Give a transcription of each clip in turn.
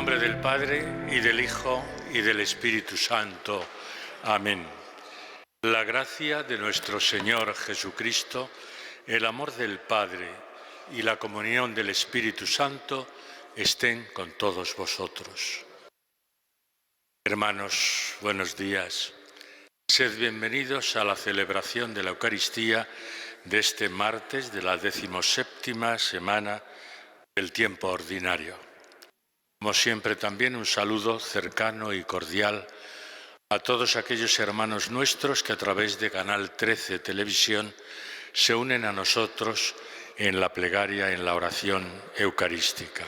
nombre del Padre, y del Hijo, y del Espíritu Santo. Amén. La gracia de nuestro Señor Jesucristo, el amor del Padre y la comunión del Espíritu Santo estén con todos vosotros. Hermanos, buenos días. Sed bienvenidos a la celebración de la Eucaristía de este martes de la 17ª semana del tiempo ordinario. Como siempre, también un saludo cercano y cordial a todos aquellos hermanos nuestros que a través de Canal 13 Televisión se unen a nosotros en la plegaria, en la oración eucarística.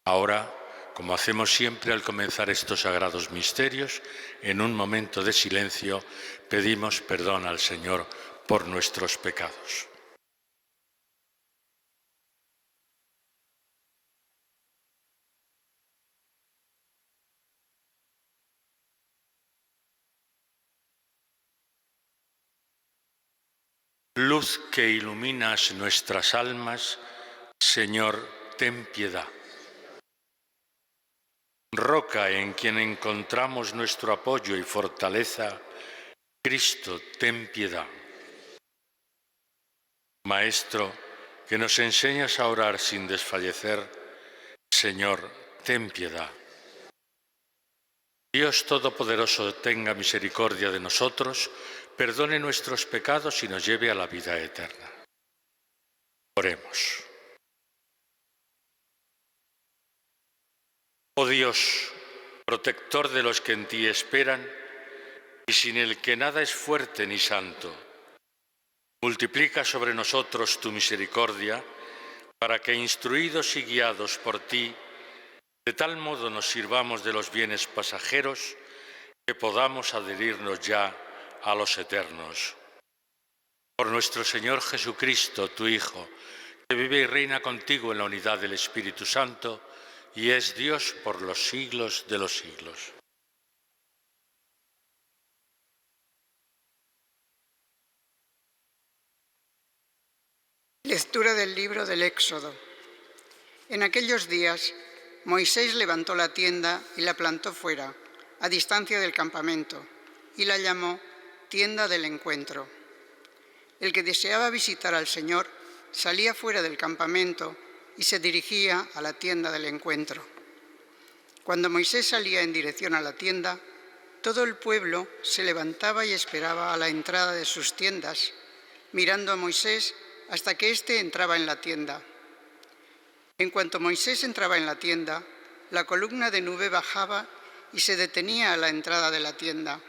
Ahora, como hacemos siempre al comenzar estos sagrados misterios, en un momento de silencio pedimos perdón al Señor por nuestros pecados. Luz que iluminas nuestras almas, Señor, ten piedad. Roca en quien encontramos nuestro apoyo y fortaleza, Cristo, ten piedad. Maestro, que nos enseñas a orar sin desfallecer, Señor, ten piedad. Dios Todopoderoso tenga misericordia de nosotros, perdone nuestros pecados y nos lleve a la vida eterna. Oremos. Oh Dios, protector de los que en ti esperan, y sin el que nada es fuerte ni santo, multiplica sobre nosotros tu misericordia, para que, instruidos y guiados por ti, de tal modo nos sirvamos de los bienes pasajeros que podamos adherirnos ya a los eternos. Por nuestro Señor Jesucristo, tu Hijo, que vive y reina contigo en la unidad del Espíritu Santo, y es Dios por los siglos de los siglos. Lectura del libro del Éxodo. En aquellos días, Moisés levantó la tienda y la plantó fuera, a distancia del campamento, y la llamó Tienda del Encuentro. El que deseaba visitar al Señor salía fuera del campamento y se dirigía a la tienda del encuentro. Cuando Moisés salía en dirección a la tienda, todo el pueblo se levantaba y esperaba a la entrada de sus tiendas, mirando a Moisés hasta que éste entraba en la tienda. En cuanto Moisés entraba en la tienda, la columna de nube bajaba y se detenía a la entrada de la tienda,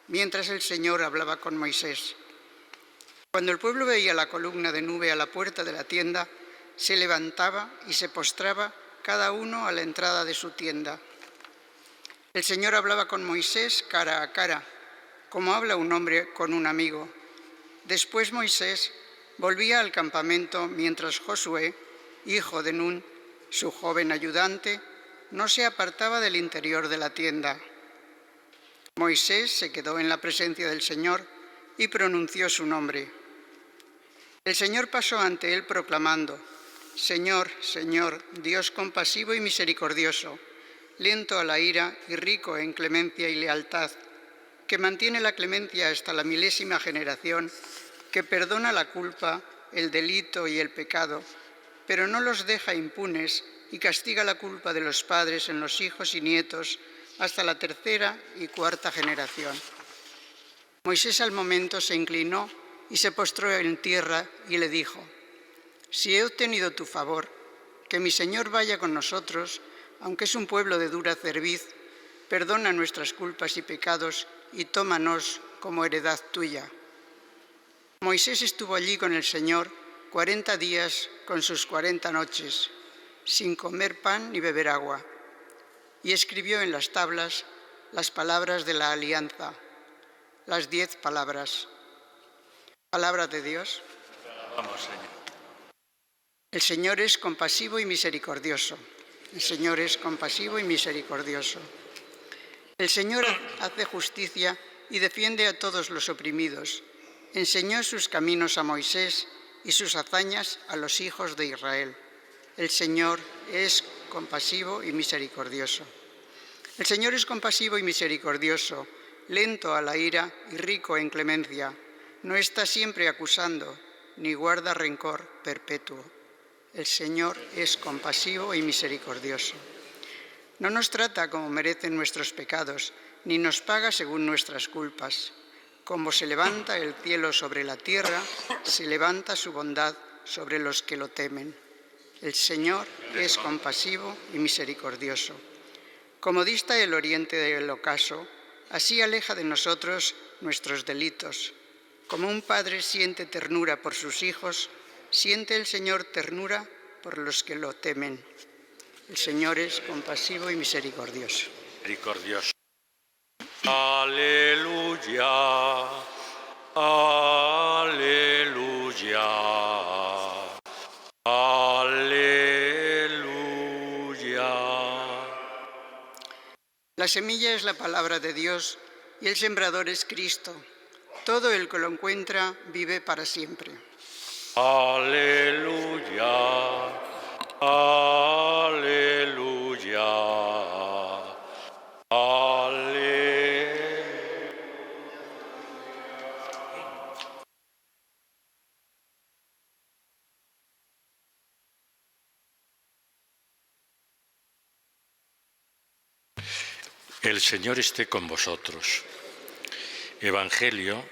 mientras el Señor hablaba con Moisés. Cuando el pueblo veía la columna de nube a la puerta de la tienda, se levantaba y se postraba cada uno a la entrada de su tienda. El Señor hablaba con Moisés cara a cara, como habla un hombre con un amigo. Después Moisés volvía al campamento mientras Josué, hijo de Nun, su joven ayudante, no se apartaba del interior de la tienda. Moisés se quedó en la presencia del Señor y pronunció su nombre. El Señor pasó ante él proclamando: Señor, Señor, Dios compasivo y misericordioso, lento a la ira y rico en clemencia y lealtad, que mantiene la clemencia hasta la 1000ª generación, que perdona la culpa, el delito y el pecado, pero no los deja impunes y castiga la culpa de los padres en los hijos y nietos hasta la 3ª y 4ª generación. Moisés al momento se inclinó y se postró en tierra y le dijo: Si he obtenido tu favor, que mi Señor vaya con nosotros, aunque es un pueblo de dura cerviz, perdona nuestras culpas y pecados y tómanos como heredad tuya. Moisés estuvo allí con el Señor 40 días con sus 40 noches, sin comer pan ni beber agua, y escribió en las tablas las palabras de la alianza, las 10 palabras. Palabra de Dios. Vamos, Señor. El Señor es compasivo y misericordioso. El Señor es compasivo y misericordioso. El Señor hace justicia y defiende a todos los oprimidos. Enseñó sus caminos a Moisés y sus hazañas a los hijos de Israel. El Señor es compasivo y misericordioso. El Señor es compasivo y misericordioso, lento a la ira y rico en clemencia. No está siempre acusando, ni guarda rencor perpetuo. El Señor es compasivo y misericordioso. No nos trata como merecen nuestros pecados, ni nos paga según nuestras culpas. Como se levanta el cielo sobre la tierra, se levanta su bondad sobre los que lo temen. El Señor es compasivo y misericordioso. Como dista el oriente del ocaso, así aleja de nosotros nuestros delitos. Como un padre siente ternura por sus hijos, siente el Señor ternura por los que lo temen. El Señor es compasivo y misericordioso. Misericordioso. Aleluya, aleluya, aleluya. La semilla es la palabra de Dios y el sembrador es Cristo. Todo el que lo encuentra vive para siempre. Aleluya, aleluya, aleluya. El Señor esté con vosotros. Evangelio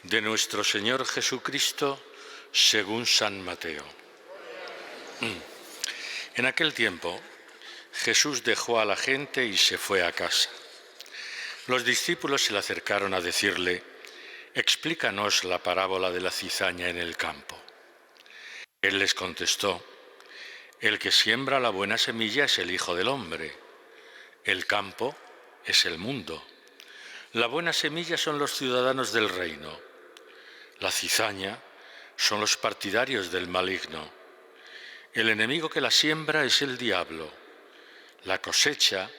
de nuestro Señor Jesucristo según San Mateo. En aquel tiempo, Jesús dejó a la gente y se fue a casa. Los discípulos se le acercaron a decirle: «Explícanos la parábola de la cizaña en el campo». Él les contestó: «El que siembra la buena semilla es el Hijo del Hombre. El campo es el mundo. La buena semilla son los ciudadanos del reino. La cizaña son los partidarios del maligno. El enemigo que la siembra es el diablo. La cosecha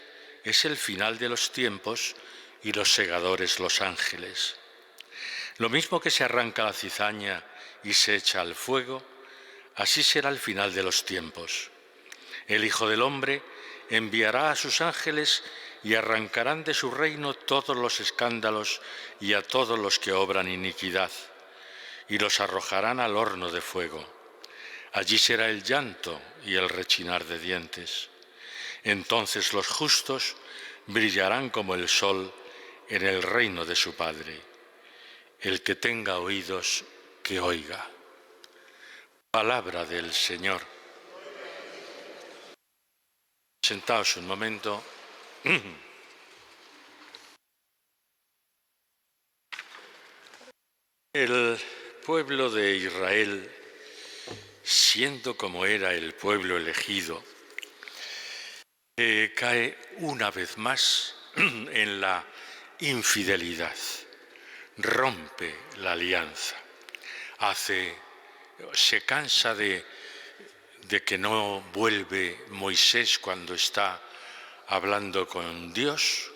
es el final de los tiempos y los segadores los ángeles. Lo mismo que se arranca la cizaña y se echa al fuego, así será el final de los tiempos. El Hijo del Hombre enviará a sus ángeles y arrancarán de su reino todos los escándalos y a todos los que obran iniquidad, y los arrojarán al horno de fuego. Allí será el llanto y el rechinar de dientes. Entonces los justos brillarán como el sol en el reino de su Padre. El que tenga oídos, que oiga». Palabra del Señor. Sentaos un momento. El pueblo de Israel, siendo como era el pueblo elegido, cae una vez más en la infidelidad, rompe la alianza, se cansa de que no vuelve Moisés cuando está hablando con Dios,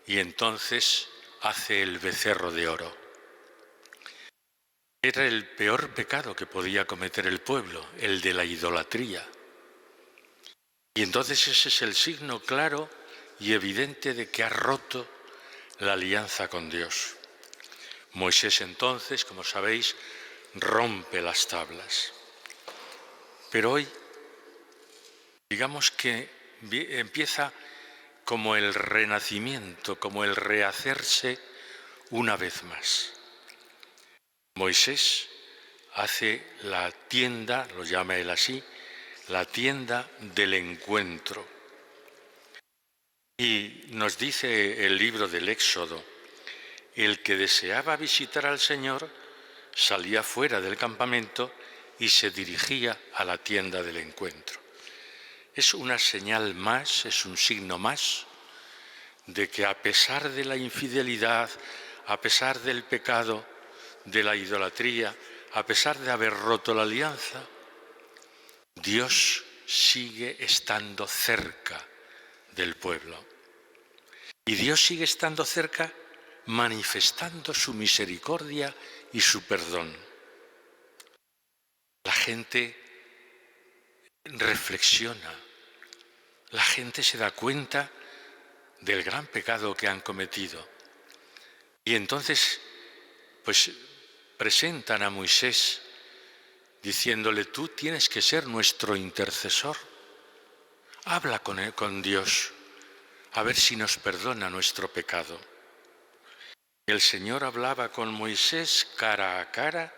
y entonces hace el becerro de oro. Era el peor pecado que podía cometer el pueblo, el de la idolatría. Y entonces ese es el signo claro y evidente de que ha roto la alianza con Dios. Moisés entonces, como sabéis, rompe las tablas. Pero hoy, digamos que empieza como el renacimiento, como el rehacerse una vez más. Moisés hace la tienda, lo llama él así, la tienda del encuentro. Y nos dice el libro del Éxodo: el que deseaba visitar al Señor salía fuera del campamento y se dirigía a la tienda del encuentro. Es una señal más, es un signo más de que a pesar de la infidelidad, a pesar del pecado, de la idolatría, a pesar de haber roto la alianza, Dios sigue estando cerca del pueblo. Y Dios sigue estando cerca manifestando su misericordia y su perdón. La gente reflexiona la gente se da cuenta del gran pecado que han cometido. Y entonces, pues, presentan a Moisés diciéndole: tú tienes que ser nuestro intercesor. Habla con Dios, a ver si nos perdona nuestro pecado. El Señor hablaba con Moisés cara a cara,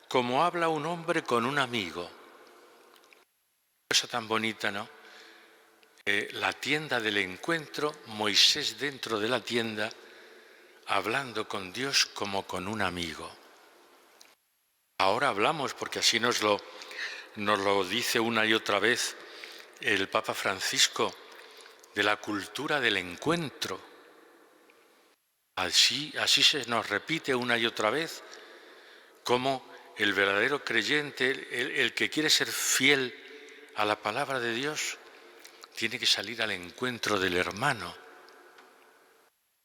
como habla un hombre con un amigo. Cosa tan bonita, ¿no? La tienda del encuentro, Moisés dentro de la tienda, hablando con Dios como con un amigo. Ahora hablamos, porque así nos lo dice una y otra vez el Papa Francisco, de la cultura del encuentro. Así se nos repite una y otra vez cómo el verdadero creyente, el que quiere ser fiel a la palabra de Dios, tiene que salir al encuentro del hermano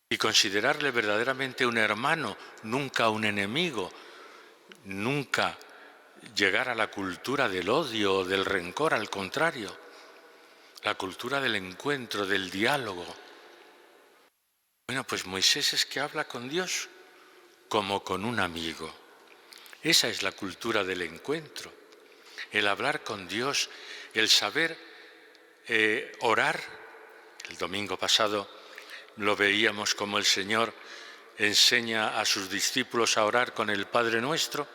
y considerarle verdaderamente un hermano, nunca un enemigo, nunca llegar a la cultura del odio o del rencor, al contrario, la cultura del encuentro, del diálogo. Bueno, pues Moisés es que habla con Dios como con un amigo. Esa es la cultura del encuentro, el hablar con Dios, el saber orar. El domingo pasado lo veíamos como el Señor enseña a sus discípulos a orar con el Padre Nuestro.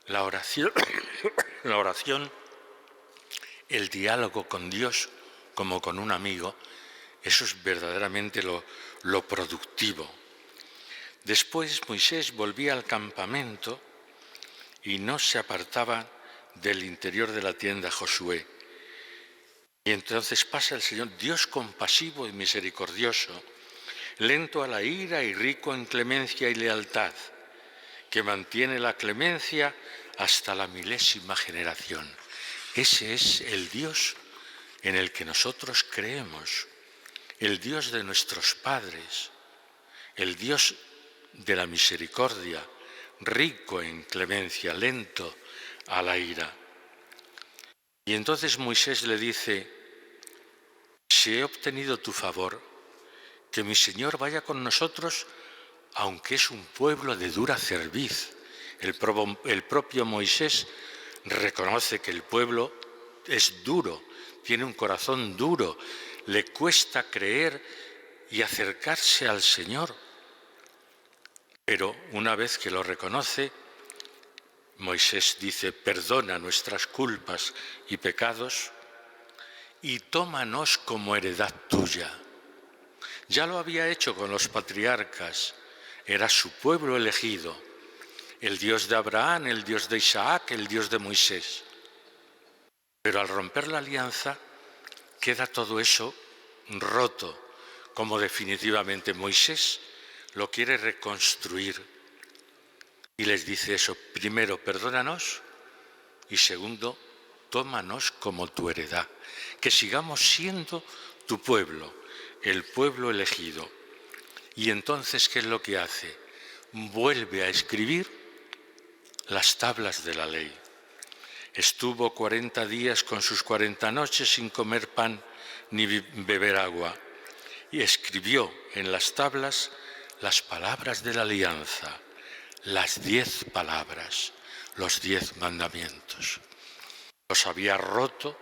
La oración, el diálogo con Dios como con un amigo, eso es verdaderamente lo productivo. Después Moisés volvía al campamento y no se apartaba del interior de la tienda Josué. Y entonces pasa el Señor, Dios compasivo y misericordioso, lento a la ira y rico en clemencia y lealtad, que mantiene la clemencia hasta la 1000ª generación. Ese es el Dios en el que nosotros creemos, el Dios de nuestros padres, el Dios de la misericordia, rico en clemencia, lento a la ira. Y entonces Moisés le dice: si he obtenido tu favor, que mi Señor vaya con nosotros, aunque es un pueblo de dura cerviz. El propio Moisés reconoce que el pueblo es duro, tiene un corazón duro, le cuesta creer y acercarse al Señor. Pero una vez que lo reconoce, Moisés dice: perdona nuestras culpas y pecados y tómanos como heredad tuya. Ya lo había hecho con los patriarcas, era su pueblo elegido, el Dios de Abraham, el Dios de Isaac, el Dios de Moisés. Pero al romper la alianza, queda todo eso roto, como definitivamente Moisés lo quiere reconstruir. Y les dice eso: primero, perdónanos, y segundo, tómanos como tu heredad, que sigamos siendo tu pueblo, el pueblo elegido. Y entonces, ¿qué es lo que hace? Vuelve a escribir las tablas de la ley. Estuvo 40 días con sus 40 noches sin comer pan ni beber agua, y escribió en las tablas las palabras de la alianza, las 10 palabras, los 10 mandamientos. Los había roto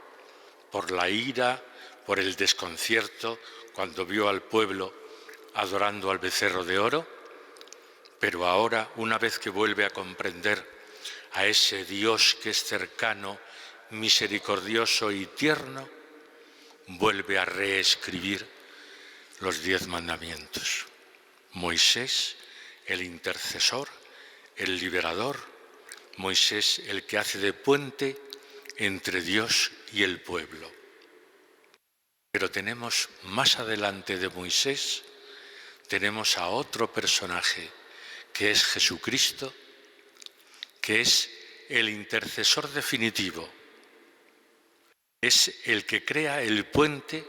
por la ira, por el desconcierto, cuando vio al pueblo adorando al becerro de oro, pero ahora, una vez que vuelve a comprender a ese Dios que es cercano, misericordioso y tierno, vuelve a reescribir los 10 mandamientos. Moisés, el intercesor, el liberador, Moisés, el que hace de puente entre Dios y el pueblo. Pero tenemos más adelante de Moisés, tenemos a otro personaje, que es Jesucristo, que es el intercesor definitivo. Es el que crea el puente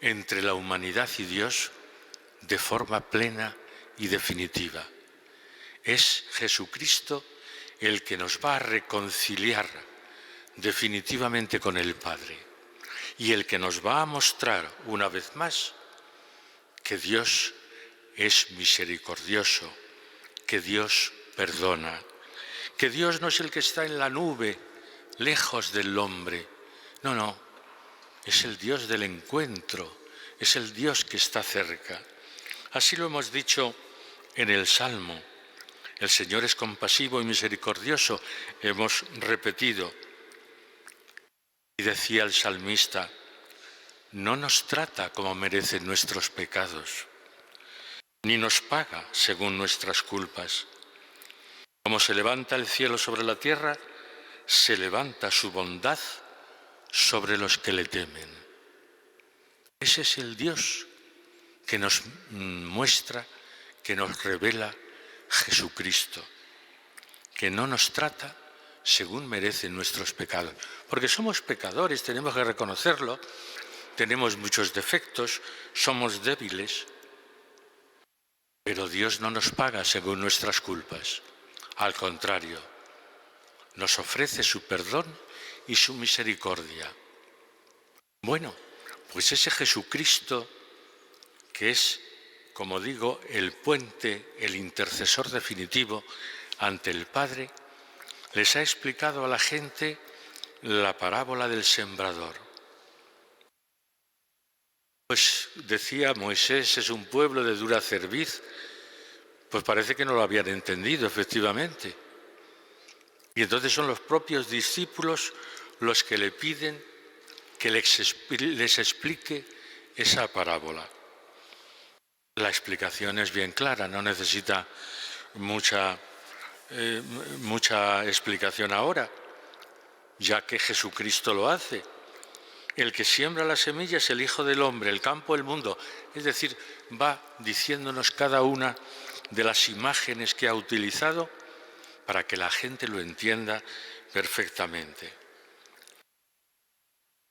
entre la humanidad y Dios de forma plena y definitiva. Es Jesucristo el que nos va a reconciliar definitivamente con el Padre. y el que nos va a mostrar una vez más que Dios es misericordioso, que Dios perdona, que Dios no es el que está en la nube, lejos del hombre. No, es el Dios del encuentro, es el Dios que está cerca. Así lo hemos dicho en el Salmo. El Señor es compasivo y misericordioso, hemos repetido. Y decía el salmista, no nos trata como merecen nuestros pecados, ni nos paga según nuestras culpas. Como se levanta el cielo sobre la tierra, se levanta su bondad sobre los que le temen. Ese es el Dios que nos muestra, que nos revela Jesucristo, que no nos trata según merecen nuestros pecados. Porque somos pecadores, tenemos que reconocerlo, tenemos muchos defectos, somos débiles, pero Dios no nos paga según nuestras culpas. Al contrario, nos ofrece su perdón y su misericordia. Bueno, pues ese Jesucristo que es, como digo, el puente, el intercesor definitivo ante el Padre, les ha explicado a la gente la parábola del sembrador. Pues decía Moisés, es un pueblo de dura cerviz. Pues parece que no lo habían entendido, efectivamente. Y entonces son los propios discípulos los que le piden que les explique esa parábola. La explicación es bien clara, no necesita mucha explicación ahora, ya que Jesucristo lo hace. El que siembra la semilla es el Hijo del Hombre, el campo, el mundo. Es decir, va diciéndonos cada una de las imágenes que ha utilizado para que la gente lo entienda perfectamente.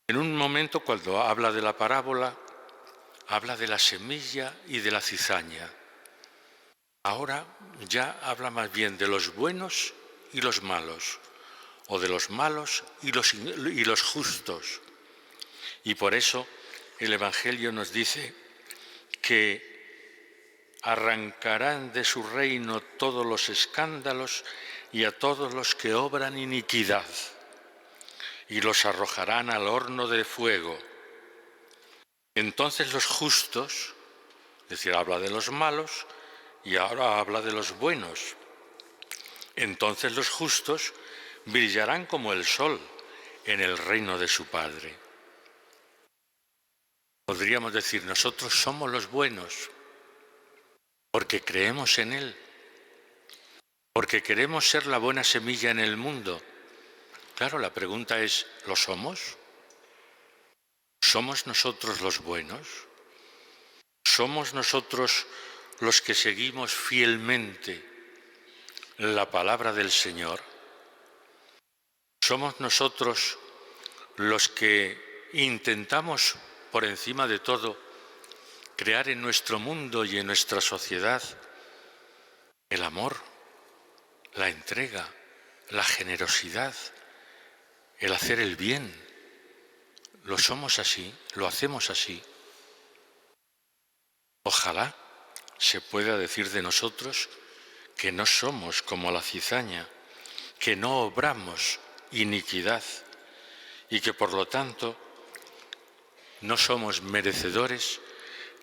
En un momento, cuando habla de la parábola, habla de la semilla y de la cizaña. Ahora ya habla más bien de los buenos y los malos, o de los malos y los justos. Y por eso el Evangelio nos dice que arrancarán de su reino todos los escándalos y a todos los que obran iniquidad, y los arrojarán al horno de fuego. Entonces los justos, es decir, habla de los malos y ahora habla de los buenos. Entonces los justos brillarán como el sol en el reino de su Padre. Podríamos decir, nosotros somos los buenos porque creemos en Él, porque queremos ser la buena semilla en el mundo. Claro, la pregunta es, ¿lo somos? ¿Somos nosotros los buenos? ¿Somos nosotros los que seguimos fielmente la palabra del Señor? ¿Somos nosotros los que intentamos, por encima de todo, crear en nuestro mundo y en nuestra sociedad el amor, la entrega, la generosidad, el hacer el bien? ¿Lo somos así? ¿Lo hacemos así? Ojalá se pueda decir de nosotros que no somos como la cizaña, que no obramos iniquidad y que por lo tanto no somos merecedores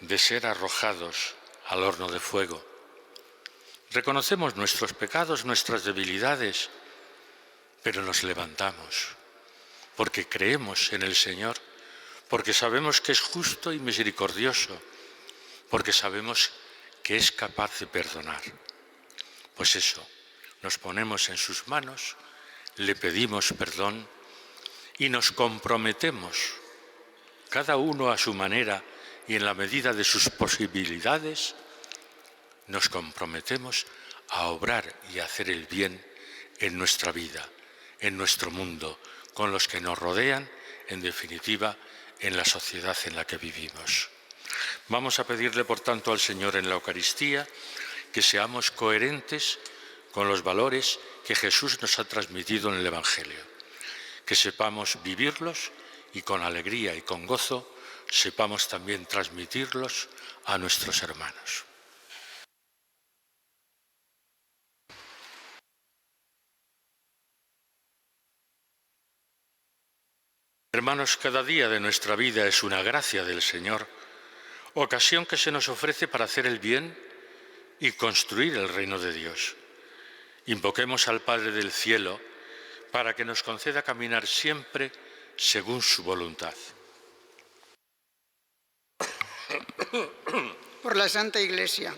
de ser arrojados al horno de fuego. Reconocemos nuestros pecados, nuestras debilidades, pero nos levantamos porque creemos en el Señor, porque sabemos que es justo y misericordioso, porque sabemos que es capaz de perdonar. Pues eso, nos ponemos en sus manos, le pedimos perdón y nos comprometemos, cada uno a su manera y en la medida de sus posibilidades, nos comprometemos a obrar y a hacer el bien en nuestra vida, en nuestro mundo, con los que nos rodean, en definitiva, en la sociedad en la que vivimos. Vamos a pedirle, por tanto, al Señor en la Eucaristía que seamos coherentes con los valores que Jesús nos ha transmitido en el Evangelio, que sepamos vivirlos y con alegría y con gozo sepamos también transmitirlos a nuestros hermanos. Hermanos, cada día de nuestra vida es una gracia del Señor, ocasión que se nos ofrece para hacer el bien y construir el reino de Dios. Invoquemos al Padre del Cielo para que nos conceda caminar siempre según su voluntad. Por la Santa Iglesia,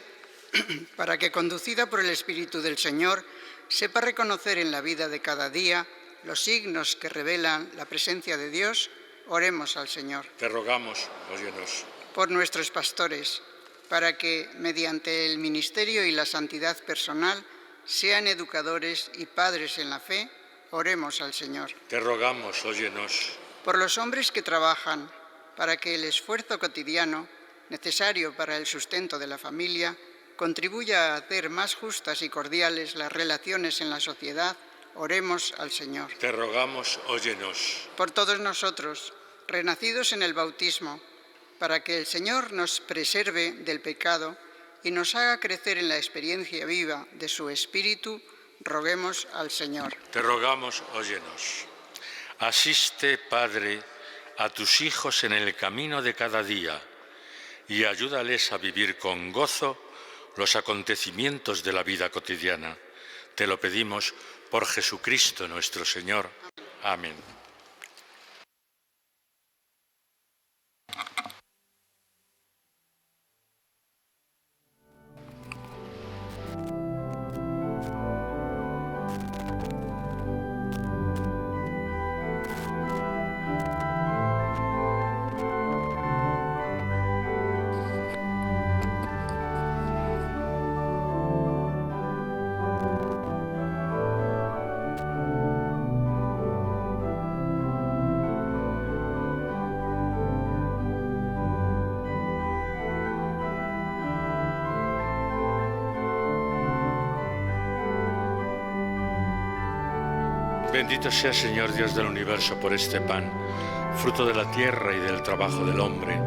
para que, conducida por el Espíritu del Señor, sepa reconocer en la vida de cada día los signos que revelan la presencia de Dios, oremos al Señor. Te rogamos, óyenos. Por nuestros pastores, para que, mediante el ministerio y la santidad personal, sean educadores y padres en la fe, oremos al Señor. Te rogamos, óyenos. Por los hombres que trabajan, para que el esfuerzo cotidiano, necesario para el sustento de la familia, contribuya a hacer más justas y cordiales las relaciones en la sociedad, oremos al Señor. Te rogamos, óyenos. Por todos nosotros, renacidos en el bautismo, para que el Señor nos preserve del pecado y nos haga crecer en la experiencia viva de su Espíritu, roguemos al Señor. Te rogamos, óyenos. Asiste, Padre, a tus hijos en el camino de cada día y ayúdales a vivir con gozo los acontecimientos de la vida cotidiana. Te lo pedimos por Jesucristo nuestro Señor. Amén. Bendito sea, Señor Dios del universo, por este pan, fruto de la tierra y del trabajo del hombre,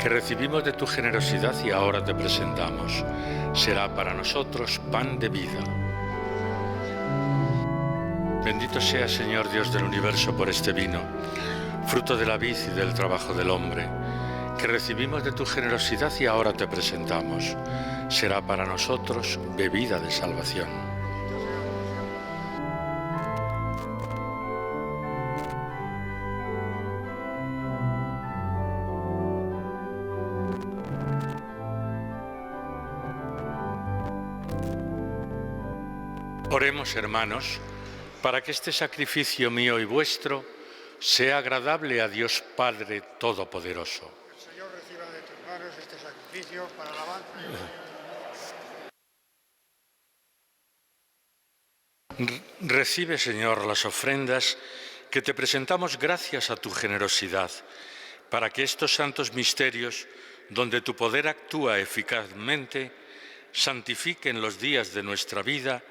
que recibimos de tu generosidad y ahora te presentamos. Será para nosotros pan de vida. Bendito sea, Señor Dios del universo, por este vino, fruto de la vid y del trabajo del hombre, que recibimos de tu generosidad y ahora te presentamos. Será para nosotros bebida de salvación. Oremos, hermanos, para que este sacrificio mío y vuestro sea agradable a Dios Padre Todopoderoso. El Señor reciba de tus manos este sacrificio para alabanza y Recibe, Señor, las ofrendas que te presentamos gracias a tu generosidad, para que estos santos misterios, donde tu poder actúa eficazmente, santifiquen los días de nuestra vida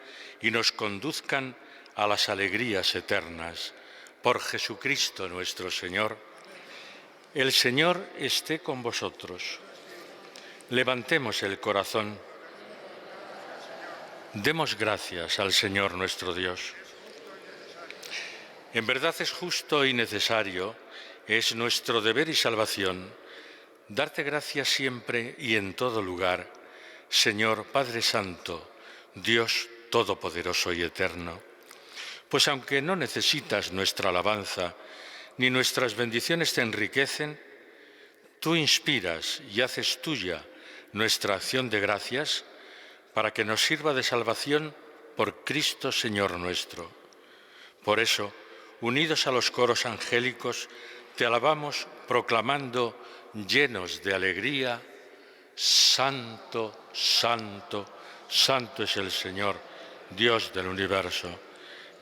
y nos conduzcan a las alegrías eternas. Por Jesucristo nuestro Señor. El Señor esté con vosotros. Levantemos el corazón. Demos gracias al Señor nuestro Dios. En verdad es justo y necesario, es nuestro deber y salvación, darte gracias siempre y en todo lugar, Señor Padre Santo, Dios Todopoderoso y Eterno, pues aunque no necesitas nuestra alabanza, ni nuestras bendiciones te enriquecen, tú inspiras y haces tuya nuestra acción de gracias para que nos sirva de salvación por Cristo Señor nuestro. Por eso, unidos a los coros angélicos, te alabamos proclamando, llenos de alegría, Santo, Santo, Santo es el Señor, Dios del universo.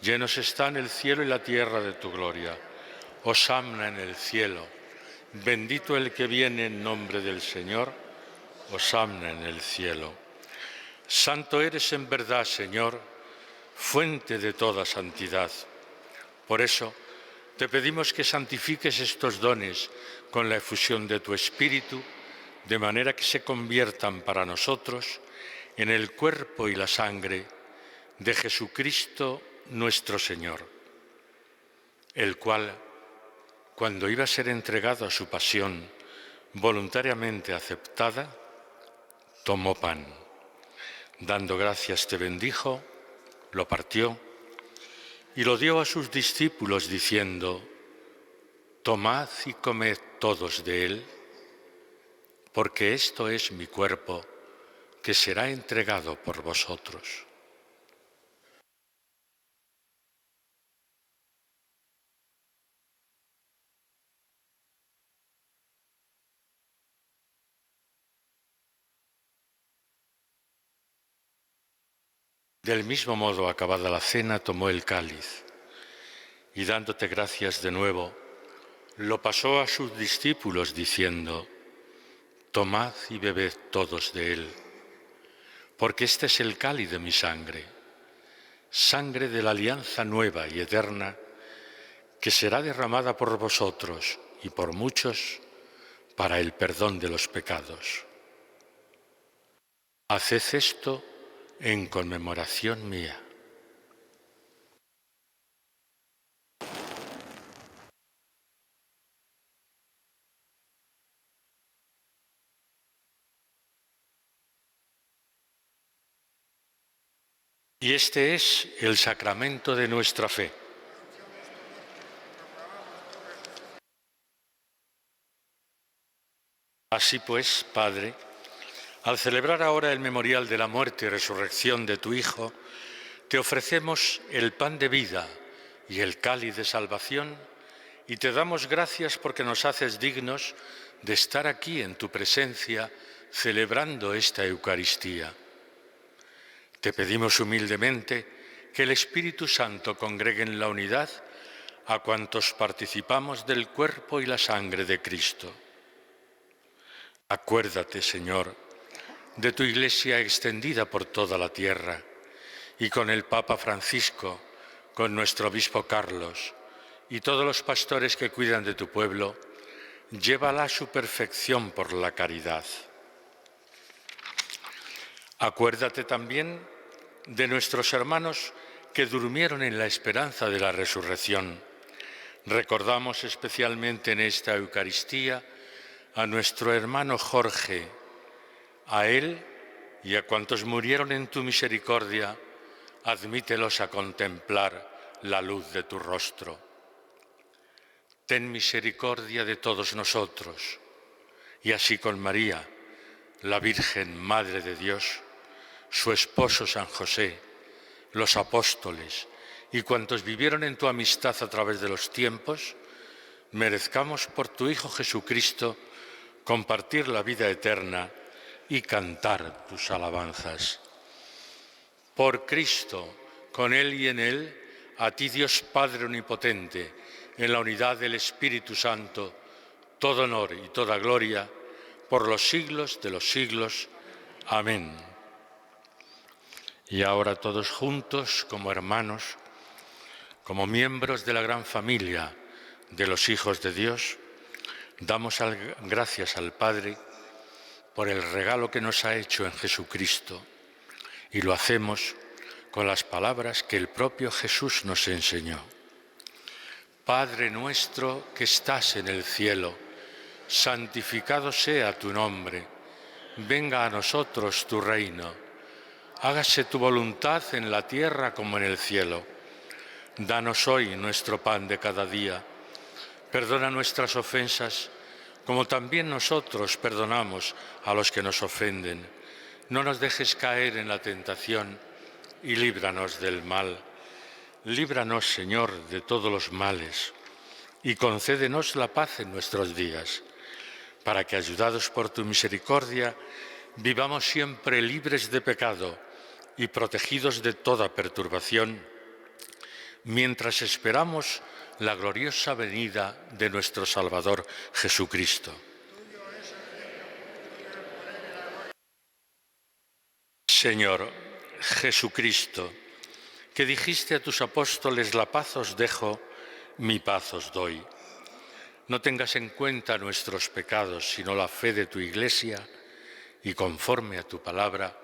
Llenos están el cielo y la tierra de tu gloria. Hosanna en el cielo. Bendito el que viene en nombre del Señor. Hosanna en el cielo. Santo eres en verdad, Señor, fuente de toda santidad. Por eso te pedimos que santifiques estos dones con la efusión de tu Espíritu, de manera que se conviertan para nosotros en el cuerpo y la sangre de Jesucristo nuestro Señor, el cual, cuando iba a ser entregado a su pasión voluntariamente aceptada, tomó pan. Dando gracias te bendijo, lo partió y lo dio a sus discípulos diciendo: tomad y comed todos de él, porque esto es mi cuerpo, que será entregado por vosotros. Del mismo modo, acabada la cena, tomó el cáliz y, dándote gracias de nuevo, lo pasó a sus discípulos diciendo: tomad y bebed todos de él, porque este es el cáliz de mi sangre, sangre de la alianza nueva y eterna, que será derramada por vosotros y por muchos para el perdón de los pecados. Haced esto en conmemoración mía. Y este es el sacramento de nuestra fe. Así pues, Padre, al celebrar ahora el memorial de la muerte y resurrección de tu Hijo, te ofrecemos el pan de vida y el cáliz de salvación, y te damos gracias porque nos haces dignos de estar aquí en tu presencia celebrando esta Eucaristía. Te pedimos humildemente que el Espíritu Santo congregue en la unidad a cuantos participamos del cuerpo y la sangre de Cristo. Acuérdate, Señor, de tu Iglesia extendida por toda la tierra, y con el Papa Francisco, con nuestro obispo Carlos y todos los pastores que cuidan de tu pueblo, llévala a su perfección por la caridad. Acuérdate también de nuestros hermanos que durmieron en la esperanza de la resurrección. Recordamos especialmente en esta Eucaristía a nuestro hermano Jorge, a él y a cuantos murieron en tu misericordia, admítelos a contemplar la luz de tu rostro. Ten misericordia de todos nosotros, y así con María, la Virgen Madre de Dios, su esposo San José, los apóstoles y cuantos vivieron en tu amistad a través de los tiempos, merezcamos por tu Hijo Jesucristo compartir la vida eterna y cantar tus alabanzas. Por Cristo, con Él y en Él, a ti Dios Padre Omnipotente, en la unidad del Espíritu Santo, todo honor y toda gloria, por los siglos de los siglos. Amén. Y ahora todos juntos, como hermanos, como miembros de la gran familia de los hijos de Dios, damos gracias al Padre por el regalo que nos ha hecho en Jesucristo, y lo hacemos con las palabras que el propio Jesús nos enseñó. Padre nuestro que estás en el cielo, santificado sea tu nombre, venga a nosotros tu reino, hágase tu voluntad en la tierra como en el cielo. Danos hoy nuestro pan de cada día, perdona nuestras ofensas, como también nosotros perdonamos a los que nos ofenden. No nos dejes caer en la tentación y líbranos del mal. Líbranos, Señor, de todos los males y concédenos la paz en nuestros días, para que, ayudados por tu misericordia, vivamos siempre libres de pecado y protegidos de toda perturbación, mientras esperamos la gloriosa venida de nuestro Salvador Jesucristo. Señor Jesucristo, que dijiste a tus apóstoles: la paz os dejo, mi paz os doy. No tengas en cuenta nuestros pecados, sino la fe de tu Iglesia, y conforme a tu palabra,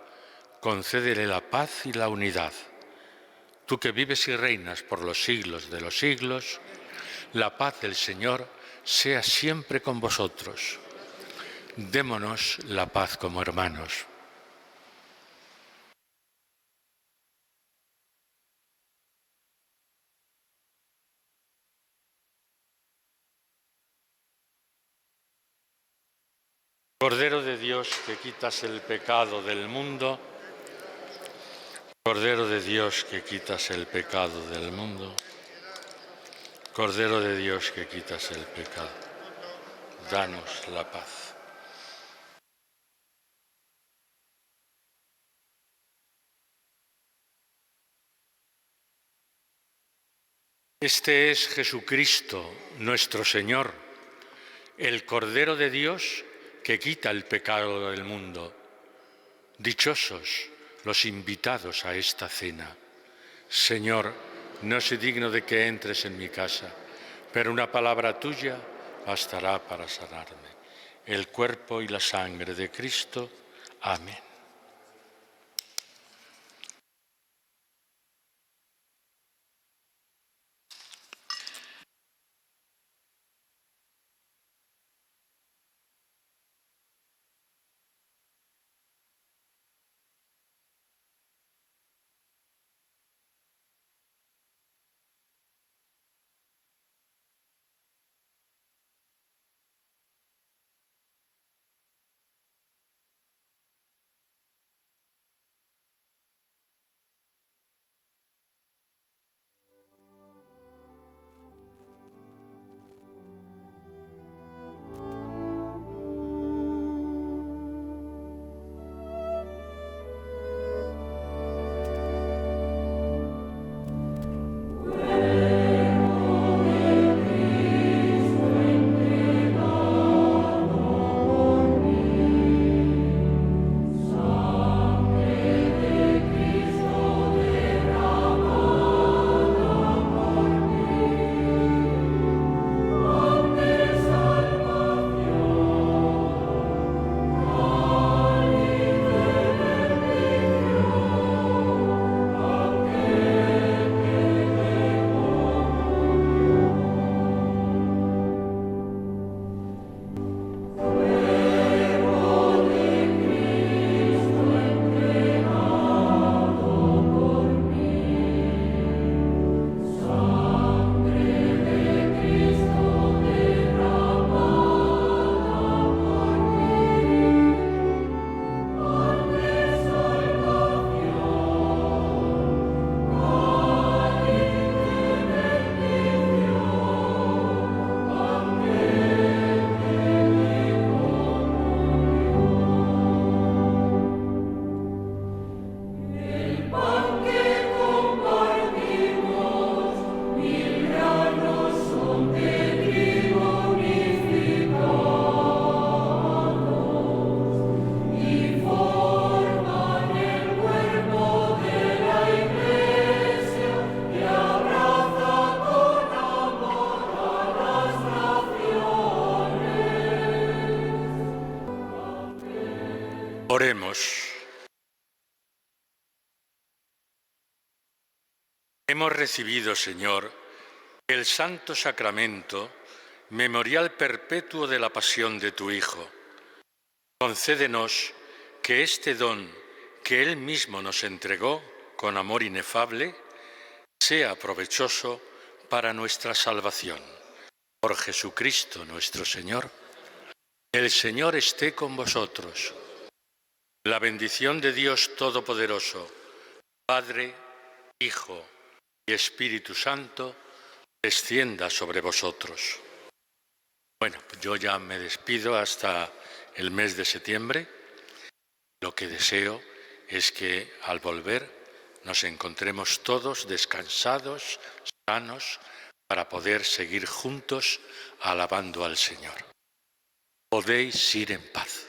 concédele la paz y la unidad. Tú que vives y reinas por los siglos de los siglos, la paz del Señor sea siempre con vosotros. Démonos la paz como hermanos. Cordero de Dios, que quitas el pecado del mundo, Cordero de Dios, que quitas el pecado del mundo, Cordero de Dios, que quitas el pecado, danos la paz. Este es Jesucristo, nuestro Señor, el Cordero de Dios que quita el pecado del mundo. Dichosos los invitados a esta cena. Señor, no soy digno de que entres en mi casa, pero una palabra tuya bastará para sanarme. El cuerpo y la sangre de Cristo. Amén. Oremos. Hemos recibido, Señor, el santo sacramento, memorial perpetuo de la pasión de tu Hijo. Concédenos que este don que Él mismo nos entregó con amor inefable sea provechoso para nuestra salvación. Por Jesucristo nuestro Señor. El Señor esté con vosotros. La bendición de Dios Todopoderoso, Padre, Hijo y Espíritu Santo, descienda sobre vosotros. Bueno, yo ya me despido hasta el mes de septiembre. Lo que deseo es que al volver nos encontremos todos descansados, sanos, para poder seguir juntos alabando al Señor. Podéis ir en paz.